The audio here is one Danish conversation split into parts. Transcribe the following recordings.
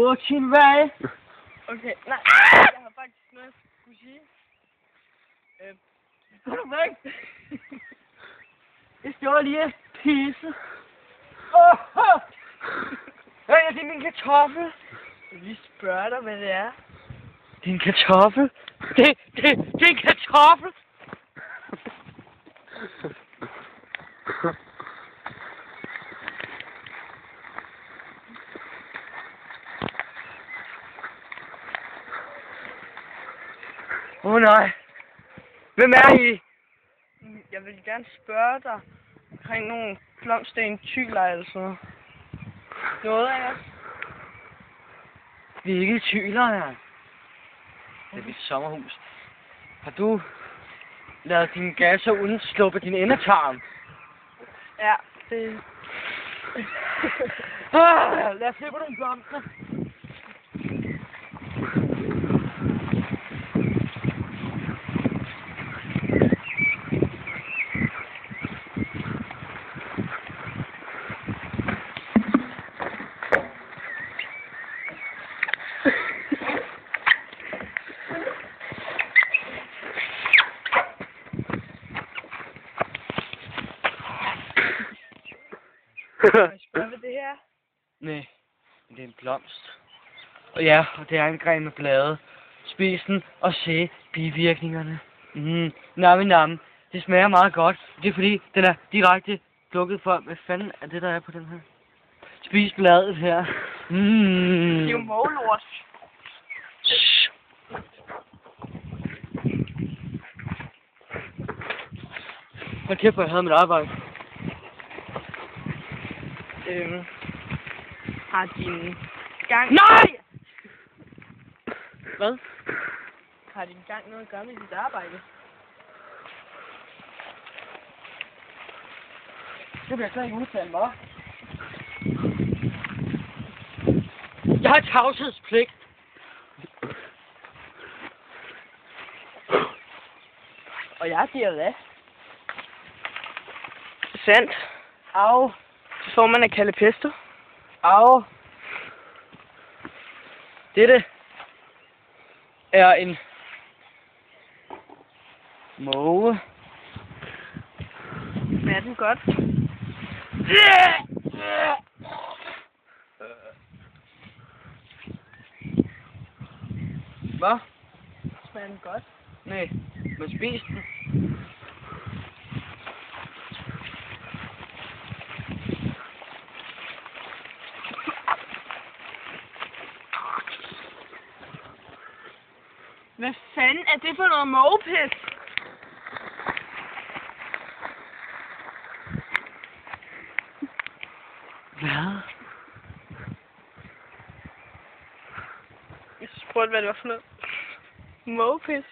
gå sin vej. Okay, nej, jeg har faktisk noget, jeg skulle sige. Gå du væk. Jeg står lige og pisse. Hey, er det min kartoffel? Jeg vil lige spørge dig, hvad det er. Din kartoffel? Det er en kartoffel! Nej. Hvem er I? Jeg vil gerne spørge dig omkring nogle blomster i en tyler eller sådan noget. Noget af jer? Vi er ikke i Tyler her. Det er mit sommerhus. Har du lavet dine gasser uden sluppe din endetarm? Ja, det... Lad os se på nogle blomster. Hvad er det her? Nej, det er en blomst. Og ja, og det er en gren med blade. Spis den og se bivirkningerne. Nam. Det smager meget godt. Det er fordi, den er direkte plukket for. Hvad fanden er det, der er på den her? Spis bladet her. Det er jo målort. Hold kæft, hvor jeg havde mit arbejde. Har din gang... Nej! Hvad? Har din gang noget at gøre med dit arbejde? Det bliver slet ikke udtalt, hva'? Jeg har tavshedspligt. Og jeg siger hvad? Sandt. Au. Så får man af Kalle Pesto. Au. Dette er en måge. Smager den godt? Hvad? Smager den godt? Nej, men spis den. Hvad fanden er det for noget mågepis? Hvad? Jeg spurgte, hvad det var for noget. Mågepis.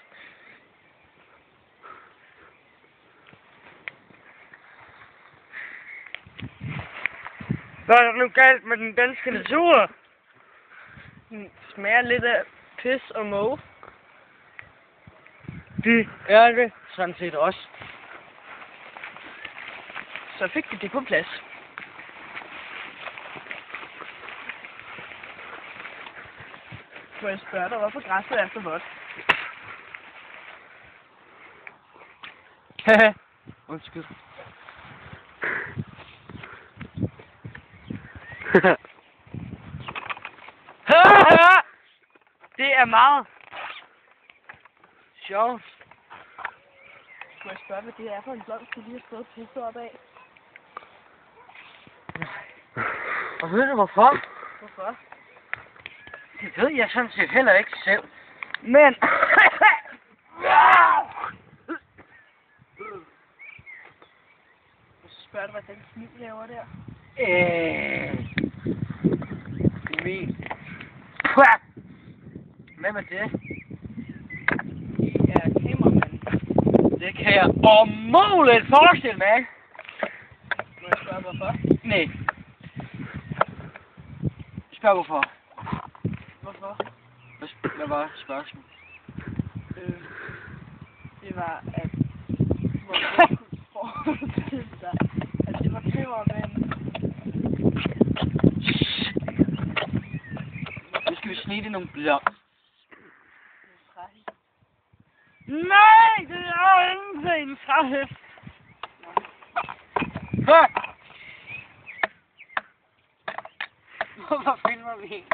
Hvad er der nu galt med den danske natur? Den smager lidt af pis og måge. Det er det sådan set også. Så fik vi det på plads. Må jeg spørge dig, hvorfor græsset er så vådt? Haha. Undskyld. Det er meget sjovt. Må jeg spørge, hvad det er for en blomst, du lige har stået og pisset op af? Og ved du hvorfor? Hvorfor? Det ved jeg sådan set heller ikke selv. Men... Må jeg spørge dig, hvad den smil laver der? Min... Hvem er det? Det er kameramanden. Det kan jeg umuligt forestille mig. Må jeg spørge, hvorfor? Nej. Spørg hvorfor. Hvorfor? Hvad var spørgsmålet? Det var, at... Hvorfor kunne forestille dig, at det var kameramanden? ikke nogen blomst. Nej, det er ingenting, træhest. Hvorfor filmer vi ikke?